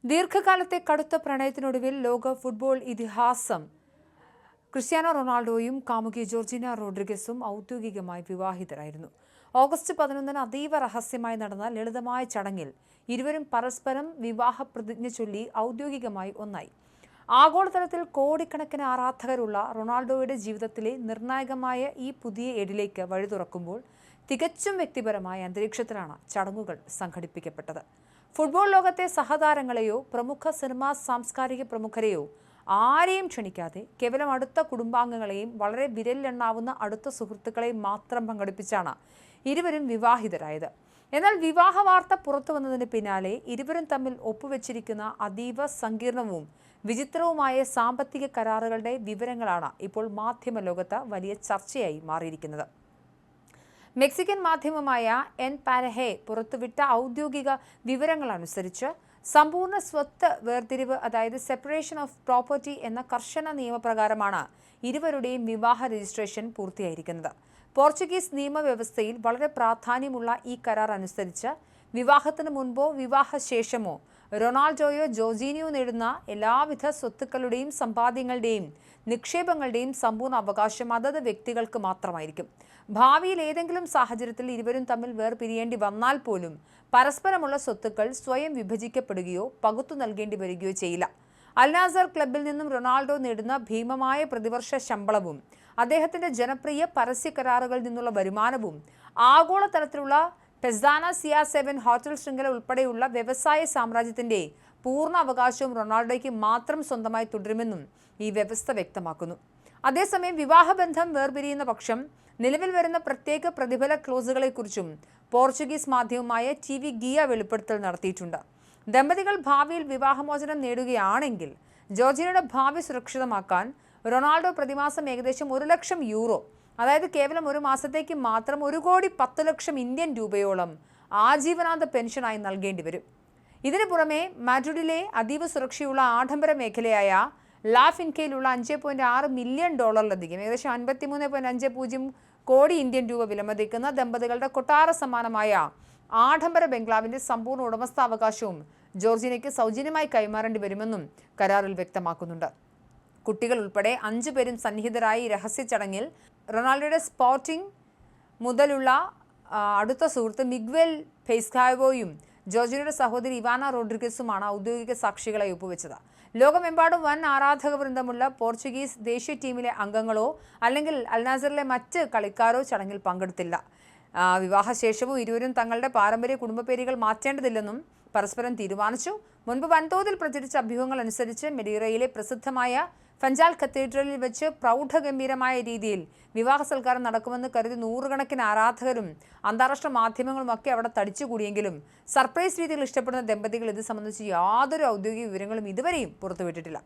ദീർഘകാലത്തെ കടുത്ത പ്രണയത്തിനൊടുവിൽ ലോക ഫുട്ബോൾ ഇതിഹാസം ക്രിസ്ത്യാനോ റൊണാൾഡോയും കാമുകി ജോർജിന റോഡ്രിഗസും ഔദ്യോഗികമായി വിവാഹിതരായിരുന്നു. ഓഗസ്റ്റ് 11 അതീവ രഹസ്യമായി നടന്ന ലളിതമായ ചടങ്ങിൽ ഇരുവരും പരസ്പരം വിവാഹ പ്രതിജ്ഞ ചൊല്ലി ഔദ്യോഗികമായി ഒന്നായി. ആഗോളതലത്തിൽ കോടിക്കണക്കിന് ആരാധകരുള്ള റൊണാൾഡോയുടെ ജീവിതത്തിലെ നിർണായകമായ ഈ പുതിയ ഏടിലേക്ക് വഴി തുറക്കുമ്പോൾ തികച്ചും വ്യക്തിപരമായ അന്തരീക്ഷത്തിലാണ് ചടങ്ങുകൾ സംഘടിപ്പിക്കപ്പെട്ടത്. ഫുട്ബോൾ ലോകത്തെ സഹതാരങ്ങളെയോ പ്രമുഖ സിനിമാ സാംസ്കാരിക പ്രമുഖരെയോ ആരെയും ക്ഷണിക്കാതെ കേവലം അടുത്ത കുടുംബാംഗങ്ങളെയും വളരെ വിരലിലെണ്ണാവുന്ന അടുത്ത സുഹൃത്തുക്കളെയും മാത്രം പങ്കെടുപ്പിച്ചാണ് ഇരുവരും വിവാഹിതരായത്. എന്നാൽ വിവാഹ വാർത്ത പുറത്തു വന്നതിന് പിന്നാലെ ഇരുവരും തമ്മിൽ ഒപ്പുവെച്ചിരിക്കുന്ന അതീവ സങ്കീർണവും വിചിത്രവുമായ സാമ്പത്തിക കരാറുകളുടെ വിവരങ്ങളാണ് ഇപ്പോൾ മാധ്യമ ലോകത്ത് വലിയ ചർച്ചയായി മാറിയിരിക്കുന്നത്. മെക്സിക്കൻ മാധ്യമമായ എൻ പാരഹെ പുറത്തുവിട്ട ഔദ്യോഗിക വിവരങ്ങളനുസരിച്ച് സമ്പൂർണ്ണ സ്വത്ത് വേർതിരിവ്, അതായത് സെപ്പറേഷൻ ഓഫ് പ്രോപ്പർട്ടി എന്ന കർശന നിയമപ്രകാരമാണ് ഇരുവരുടെയും വിവാഹ രജിസ്ട്രേഷൻ പൂർത്തിയായിരിക്കുന്നത്. പോർച്ചുഗീസ് നിയമവ്യവസ്ഥയിൽ വളരെ പ്രാധാന്യമുള്ള ഈ കരാർ അനുസരിച്ച് വിവാഹത്തിന് മുൻപോ വിവാഹശേഷമോ റൊണാൾഡോയോ ജോർജിനിയോ നേടുന്ന എല്ലാവിധ സ്വത്തുക്കളുടെയും സമ്പാദ്യങ്ങളുടെയും നിക്ഷേപങ്ങളുടെയും സമ്പൂർണ്ണ അവകാശം അതത് വ്യക്തികൾക്ക് മാത്രമായിരിക്കും. ഭാവിയിൽ ഏതെങ്കിലും സാഹചര്യത്തിൽ ഇരുവരും തമ്മിൽ വേർപിരിയേണ്ടി വന്നാൽ പോലും പരസ്പരമുള്ള സ്വത്തുക്കൾ സ്വയം വിഭജിക്കപ്പെടുകയോ പകുത്തു നൽകേണ്ടി വരികയോ ചെയ്യില്ല. അൽ നാസർ ക്ലബിൽ നിന്നും റൊണാൾഡോ നേടുന്ന ഭീമമായ പ്രതിവർഷ ശമ്പളവും അദ്ദേഹത്തിന്റെ ജനപ്രിയ പരസ്യ കരാറുകളിൽ നിന്നുള്ള വരുമാനവും ആഗോളതലത്തിലുള്ള പെസാന സിയ7 ഹോട്ടൽ ശൃംഖല ഉൾപ്പെടെയുള്ള വ്യവസായ സാമ്രാജ്യത്തിന്റെ പൂർണ്ണ അവകാശവും റൊണാൾഡോയ്ക്ക് മാത്രം സ്വന്തമായി തുടരുമെന്നും ഈ വ്യവസ്ഥ വ്യക്തമാക്കുന്നു. അതേസമയം വിവാഹബന്ധം വേർപിരിയുന്ന പക്ഷം നിലവിൽ വരുന്ന പ്രത്യേക പ്രതിഫല ക്ലോസുകളെക്കുറിച്ചും പോർച്ചുഗീസ് മാധ്യമമായ TV ഗിയ വെളിപ്പെടുത്തൽ നടത്തിയിട്ടുണ്ട്. ദമ്പതികൾ ഭാവിയിൽ വിവാഹമോചനം നേടുകയാണെങ്കിൽ ജോർജിനയുടെ ഭാവി സുരക്ഷിതമാക്കാൻ റൊണാൾഡോ പ്രതിമാസം ഏകദേശം 1 ലക്ഷം യൂറോ, അതായത് കേവലം ഒരു മാസത്തേക്ക് മാത്രം 1,10,00,000 ഇന്ത്യൻ രൂപയോളം ആജീവനാന്ത പെൻഷനായി നൽകേണ്ടി വരും. ഇതിനു പുറമെ മാഡ്രിഡിലെ അതീവ സുരക്ഷയുള്ള ആഡംബര മേഖലയായ ലാ ഫിൻകയിലുള്ള $5.6 മില്യൺ ഏകദേശം 53.50 കോടി ഇന്ത്യൻ രൂപ വിലമതിക്കുന്ന ദമ്പതികളുടെ കൊട്ടാര സമാനമായ ആഡംബര ബംഗ്ലാവിന്റെ സമ്പൂർണ്ണ ഉടമസ്ഥാവകാശവും ജോർജിനയ്ക്ക് സൗജന്യമായി കൈമാറേണ്ടി വരുമെന്നും കരാറിൽ വ്യക്തമാക്കുന്നുണ്ട്. കുട്ടികൾ ഉൾപ്പെടെ 5 പേരും സന്നിഹിതരായ ഈ രഹസ്യ ചടങ്ങിൽ റൊണാൾഡോയുടെ സ്പോർട്ടിംഗ് മുതലുള്ള അടുത്ത സുഹൃത്ത് മിഗ്വൽ ഫെയ്സ്കാവോയും ജോർജിനയുടെ സഹോദരി ഇവാന റോഡ്രിഗസുമാണ് ഔദ്യോഗിക സാക്ഷികളായി ഒപ്പുവെച്ചത്. ലോകമെമ്പാടും വൻ ആരാധക വൃന്ദമുള്ള പോർച്ചുഗീസ് ദേശീയ ടീമിലെ അംഗങ്ങളോ അല്ലെങ്കിൽ അൽ നാസറിലെ മറ്റ് കളിക്കാരോ ചടങ്ങിൽ പങ്കെടുത്തില്ല. വിവാഹശേഷവും ഇരുവരും തങ്ങളുടെ പാരമ്പര്യ കുടുംബ പേരുകൾ മാറ്റേണ്ടതില്ലെന്നും പരസ്പരം തീരുമാനിച്ചു. മുൻപ് വൻതോതിൽ പ്രചരിച്ച അഭ്യൂഹങ്ങൾ അനുസരിച്ച് മെഡീറയിലെ പ്രസിദ്ധമായ ഫഞ്ചാൽ കത്തീഡ്രലിൽ വെച്ച് പ്രൗഢഗംഭീരമായ രീതിയിൽ വിവാഹ സൽക്കാരം നടക്കുമെന്ന് കരുതി നൂറുകണക്കിന് ആരാധകരും അന്താരാഷ്ട്ര മാധ്യമങ്ങളുമൊക്കെ അവിടെ തടിച്ചുകൂടിയെങ്കിലും സർപ്രൈസ് രീതികൾ ഇഷ്ടപ്പെടുന്ന ദമ്പതികൾ ഇത് സംബന്ധിച്ച് യാതൊരു ഔദ്യോഗിക വിവരങ്ങളും ഇതുവരെയും പുറത്തുവിട്ടിട്ടില്ല.